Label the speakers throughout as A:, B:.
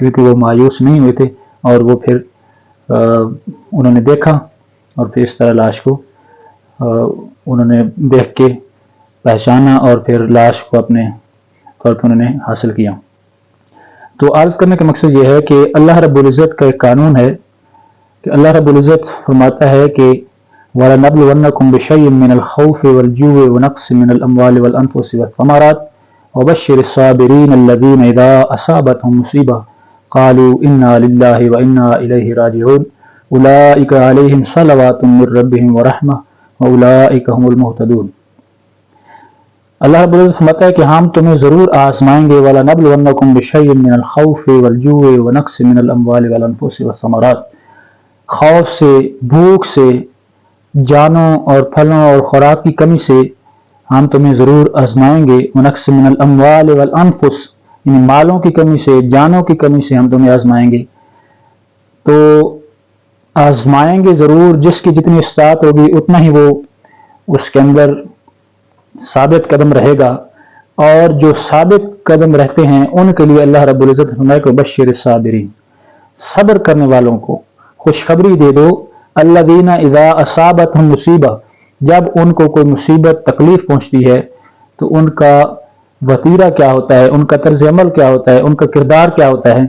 A: کیونکہ وہ مایوس نہیں ہوئے تھے، اور وہ پھر انہوں نے دیکھا اور پھر اس طرح لاش کو انہوں نے دیکھ کے پہچانا اور پھر لاش کو اپنے طور پر انہوں نے حاصل کیا۔ تو عرض کرنے کا مقصد یہ ہے کہ اللہ رب العزت کا ایک قانون ہے کہ اللہ رب العزت فرماتا ہے کہ وَلَنَبْلُوَنَّكُمْ بِشَيْءٍ مِّنَ الْخَوْفِ وَالْجُوعِ وَنَقْصٍ مِّنَ الْأَمْوَالِ وَالْأَنفُسِ وَالثَّمَرَاتِ وَبَشِّرِ الصَّابِرِينَ الَّذِينَ إِذَا أَصَابَتْهُمْ مُصِيبَةٌ قَالُوا إِنَّا لِلَّهِ وَإِنَّا إِلَيْهِ رَاجِعُونَ أُولَٰئِكَ عَلَيْهِمْ صَلَوَاتٌ مِّن رَّبِّهِمْ وَرَحْمَةٌ وَأُولَٰئِكَ هُمُ الْمُهْتَدُونَ۔ اللہ رب العزت فرماتا ہے کہ ہم تمہیں ضرور آزمائیں گے، وَلَنَبْلُوَنَّكُمْ بِشَيْءٍ مِّنَ الْخَوْفِ وَالْجُوعِ وَنَقْصٍ مِّنَ الْأَمْوَالِ وَالْأَنفُسِ وَالثَّمَرَاتِ، خوف سے، بھوک سے، جانوں اور پھلوں اور خوراک کی کمی سے ہم تمہیں ضرور آزمائیں گے۔ وَنَقْصٍ مِّنَ الْأَمْوَالِ وَالْأَنفُسِ، یعنی مالوں کی کمی سے، جانوں کی کمی سے ہم تمہیں آزمائیں گے۔ تو آزمائیں گے ضرور، جس کی جتنی استطاعت ہوگی اتنا ہی وہ اس کے اندر ثابت قدم رہے گا، اور جو ثابت قدم رہتے ہیں ان کے لیے اللہ رب العزت فرمائے کہ بشر الصابرین، صبر کرنے والوں کو خوشخبری دے دو، الذین اذا اصابتہم مصیبہ، جب ان کو کوئی مصیبت تکلیف پہنچتی ہے تو ان کا وتیرہ کیا ہوتا ہے، ان کا طرز عمل کیا ہوتا ہے، ان کا کردار کیا ہوتا ہے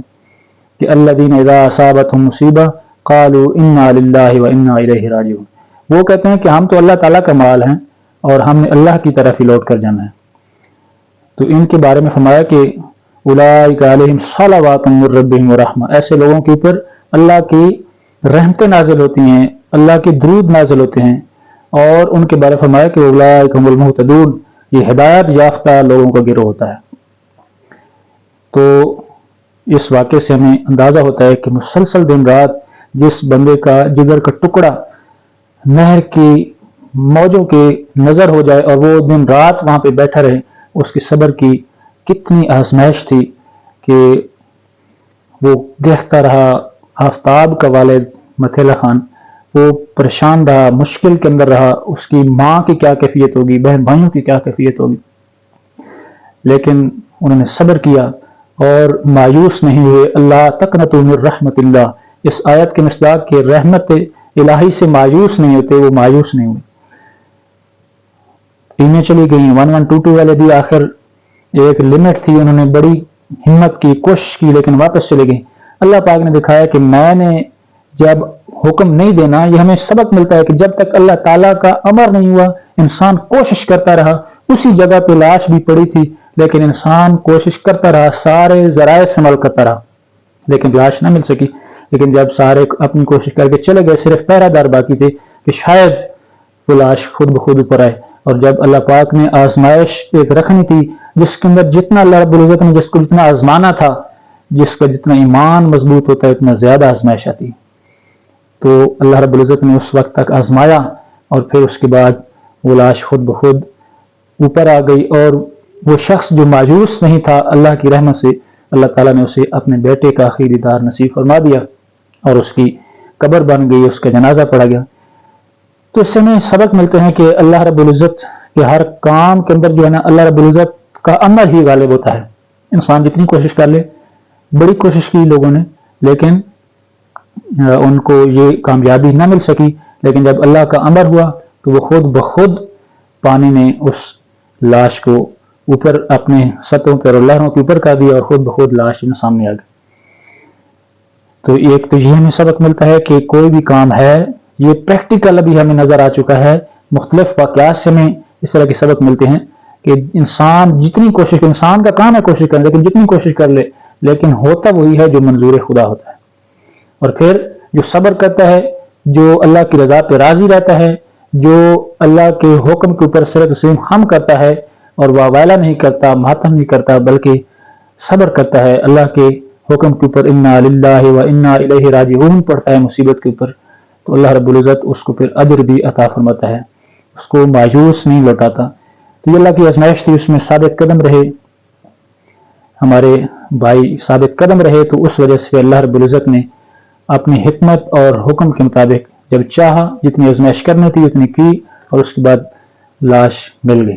A: کہ الذین اذا اصابتہم مصیبہ قالوا انا للہ وانا الیہ راجعون، وہ کہتے ہیں کہ ہم تو اللہ تعالیٰ کا مال ہیں اور ہم نے اللہ کی طرف ہی لوٹ کر جانا ہے۔ تو ان کے بارے میں فرمایا کہ اولئک علیہم صلوات من ربہم ورحمہ، ایسے لوگوں کے اوپر اللہ کی رحمتیں نازل ہوتی ہیں، اللہ کے درود نازل ہوتے ہیں، اور ان کے بارے میں فرمایا کہ اولئک هم المہتدون، یہ ہدایت یافتہ لوگوں کا گروہ ہوتا ہے۔ تو اس واقعے سے ہمیں اندازہ ہوتا ہے کہ مسلسل دن رات جس بندے کا جگر کا ٹکڑا نہر کی موجوں کے نظر ہو جائے اور وہ دن رات وہاں پہ بیٹھا رہے، اس کی صبر کی کتنی آزمائش تھی کہ وہ دیکھتا رہا۔ آفتاب کا والد متھیلا خان، وہ پریشان رہا، مشکل کے اندر رہا، اس کی ماں کی کیا کیفیت ہوگی، بہن بھائیوں کی کیا کیفیت ہوگی، لیکن انہوں نے صبر کیا اور مایوس نہیں ہوئے۔ اللہ تقنطوا من رحمت اللہ، اس آیت کے مصداق کہ رحمت الہی سے مایوس نہیں ہوتے، وہ مایوس نہیں ہوئے۔ ٹیمیں چلی گئیں، 1122 والے بھی آخر ایک لمٹ تھی، انہوں نے بڑی ہمت کی، کوشش کی، لیکن واپس چلے گئے۔ اللہ پاک نے دکھایا کہ میں نے جب حکم نہیں دینا، یہ ہمیں سبق ملتا ہے کہ جب تک اللہ تعالیٰ کا امر نہیں ہوا انسان کوشش کرتا رہا، اسی جگہ پہ لاش بھی پڑی تھی لیکن انسان کوشش کرتا رہا، سارے ذرائع استعمال کرتا رہا لیکن لاش نہ مل سکی۔ لیکن جب سارے اپنی کوشش کر کے چلے گئے، صرف پہرہ دار باقی تھے کہ شاید وہ لاش خود بخود اوپر آئے، اور جب اللہ پاک نے آزمائش ایک رکھنی تھی جس کے اندر جتنا اللہ رب العزت نے جس کو جتنا آزمانا تھا، جس کا جتنا ایمان مضبوط ہوتا ہے اتنا زیادہ آزمائش آتی، تو اللہ رب العزت نے اس وقت تک آزمایا اور پھر اس کے بعد وہ لاش خود بخود اوپر آ گئی، اور وہ شخص جو مایوس نہیں تھا اللہ کی رحمت سے، اللہ تعالیٰ نے اسے اپنے بیٹے کا آخری دیدار نصیب فرما دیا اور اس کی قبر بن گئی، اس کا جنازہ پڑھا گیا۔ تو اس سے ہمیں سبق ملتے ہیں کہ اللہ رب العزت کے ہر کام کے اندر جو ہے نا، اللہ رب العزت کا امر ہی غالب ہوتا ہے۔ انسان جتنی کوشش کر لے، بڑی کوشش کی لوگوں نے لیکن ان کو یہ کامیابی نہ مل سکی، لیکن جب اللہ کا امر ہوا تو وہ خود بخود پانی نے اس لاش کو اوپر اپنے سطحوں پر اور لہروں کے اوپر کر دیا اور خود بخود لاش سامنے آ گئی۔ تو ایک تو یہ ہمیں سبق ملتا ہے کہ کوئی بھی کام ہے، یہ پریکٹیکل ابھی ہمیں نظر آ چکا ہے، مختلف واقعات سے ہمیں اس طرح کے سبق ملتے ہیں کہ انسان جتنی کوشش، انسان کا کام ہے کوشش کرنے، لیکن جتنی کوشش کر لے لیکن ہوتا وہی ہے جو منظور خدا ہوتا ہے۔ اور پھر جو صبر کرتا ہے، جو اللہ کی رضا پہ راضی رہتا ہے، جو اللہ کے حکم کے اوپر سر تسلیم خم کرتا ہے اور واویلا نہیں کرتا، ماتم نہیں کرتا، بلکہ صبر کرتا ہے، اللہ کے حکم کے اوپر انا للہ و انا الیہ راجعون پڑھتا ہے مصیبت کے اوپر، تو اللہ رب العزت اس کو پھر اجر بھی عطا فرماتا ہے، اس کو مایوس نہیں لوٹاتا۔ تو یہ اللہ کی آزمائش تھی، اس میں ثابت قدم رہے ہمارے بھائی، ثابت قدم رہے، تو اس وجہ سے اللہ رب العزت نے اپنی حکمت اور حکم کے مطابق جب چاہا جتنی آزمائش کرنی تھی اتنی کی، اور اس کے بعد لاش مل گئی۔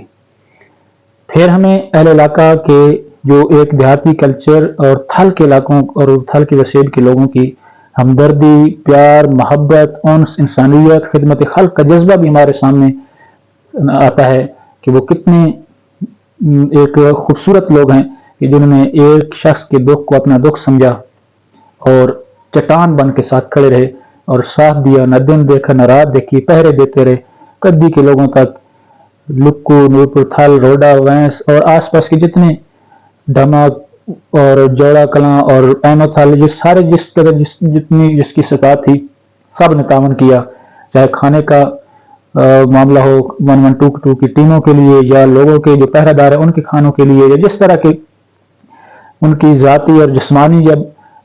A: پھر ہمیں اہل علاقہ کے جو ایک دیہاتی کلچر اور تھل کے علاقوں اور تھل کے وسیب کے لوگوں کی ہمدردی، پیار، محبت، انس، انسانیت، خدمت خلق کا جذبہ بھی ہمارے سامنے آتا ہے کہ وہ کتنے ایک خوبصورت لوگ ہیں کہ جنہوں نے ایک شخص کے دکھ کو اپنا دکھ سمجھا اور چٹان بن کے ساتھ کھڑے رہے اور ساتھ دیا، نہ دن دیکھا نہ رات دیکھی، پہرے دیتے رہے کدی کے لوگوں تک، لکو، نورپور تھل، روڈا، وینس اور آس پاس کے جتنے ڈھما اور جوڑا کلاں اور اینو تھل، یہ سارے جس کی سطح تھی سب نے تعاون کیا، چاہے کھانے کا معاملہ ہو 112 کی ٹیموں کے لیے یا لوگوں کے جو پہرہ دار ہیں ان کے کھانوں کے لیے، یا جس طرح کے ان کی ذاتی اور جسمانی جب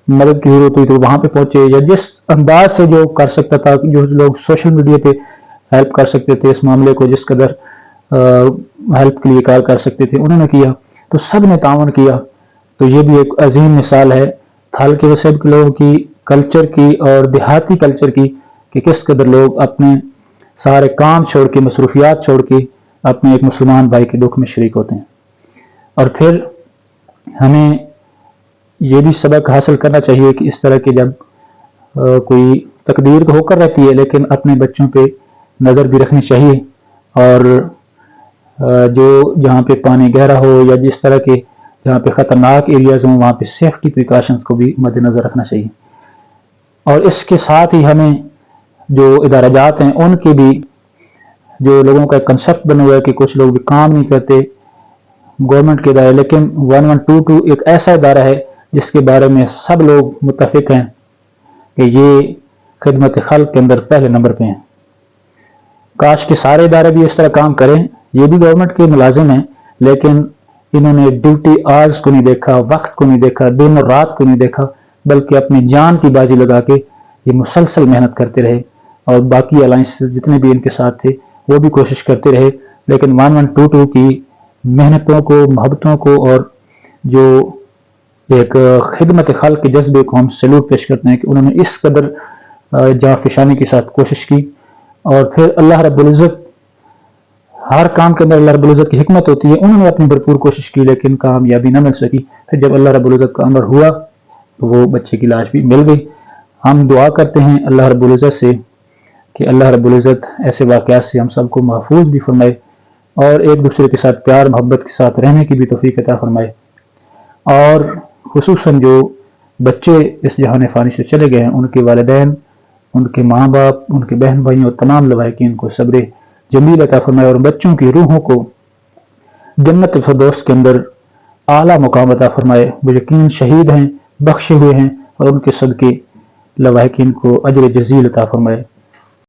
A: مدد کی ضرورت ہوئی تو وہاں پہ پہنچے، یا جس انداز سے جو کر سکتا تھا، جو لوگ سوشل میڈیا پہ ہیلپ کر سکتے تھے اس معاملے کو، جس قدر ہیلپ کے لیے کار کر سکتے تھے انہوں نے کیا، تو سب نے تعاون کیا۔ تو یہ بھی ایک عظیم مثال ہے تھل کے وسیب کے لوگوں کی، کلچر کی اور دیہاتی کلچر کی، کہ کس قدر لوگ اپنے سارے کام چھوڑ کے، مصروفیات چھوڑ کے اپنے ایک مسلمان بھائی کے دکھ میں شریک ہوتے ہیں۔ اور پھر ہمیں یہ بھی سبق حاصل کرنا چاہیے کہ اس طرح کے جب کوئی تقدیر تو ہو کر رہتی ہے لیکن اپنے بچوں پہ نظر بھی رکھنی چاہیے، اور جو جہاں پہ پانی گہرا ہو یا جس طرح کے جہاں پہ خطرناک ایریاز ہوں وہاں پہ سیفٹی پریکاشنز کو بھی مد نظر رکھنا چاہیے۔ اور اس کے ساتھ ہی ہمیں جو ادارہ جات ہیں ان کے بھی جو لوگوں کا کنسپٹ بنا ہوا ہے کہ کچھ لوگ بھی کام نہیں کرتے گورنمنٹ کے ادارے، لیکن 1122 ایک ایسا ادارہ ہے جس کے بارے میں سب لوگ متفق ہیں کہ یہ خدمت خلق کے اندر پہلے نمبر پہ ہیں۔ کاش کہ سارے ادارے بھی اس طرح کام کریں، یہ بھی گورنمنٹ کے ملازم ہیں لیکن انہوں نے ڈیوٹی آرز کو نہیں دیکھا، وقت کو نہیں دیکھا، دن اور رات کو نہیں دیکھا، بلکہ اپنی جان کی بازی لگا کے یہ مسلسل محنت کرتے رہے، اور باقی الائنس جتنے بھی ان کے ساتھ تھے وہ بھی کوشش کرتے رہے، لیکن 1122 کی محنتوں کو، محبتوں کو اور جو ایک خدمت خلق کے جذبے کو ہم سلوٹ پیش کرتے ہیں کہ انہوں نے اس قدر جاں فشانی کے ساتھ کوشش کی۔ اور پھر اللہ رب العزت، ہر کام کے اندر اللہ رب العزت کی حکمت ہوتی ہے، انہوں نے اپنی بھرپور کوشش کی لیکن کامیابی نہ مل سکی۔ پھر جب اللہ رب العزت کا امر ہوا تو وہ بچے کی لاش بھی مل گئی۔ ہم دعا کرتے ہیں اللہ رب العزت سے کہ اللہ رب العزت ایسے واقعات سے ہم سب کو محفوظ بھی فرمائے اور ایک دوسرے کے ساتھ پیار محبت کے ساتھ رہنے کی بھی توفیق عطا فرمائے، اور خصوصاً جو بچے اس جہان فانی سے چلے گئے ہیں ان کے والدین، ان کے ماں باپ، ان کے بہن بھائیوں اور تمام لواحقین کو صبر جمیل عطا فرمائے، اور بچوں کی روحوں کو جنت الفردوس کے اندر اعلیٰ مقام عطا فرمائے۔ وہ یقین شہید ہیں، بخشے ہوئے ہیں، اور ان کے صدقے لواحقین کو اجر جزیل عطا فرمائے۔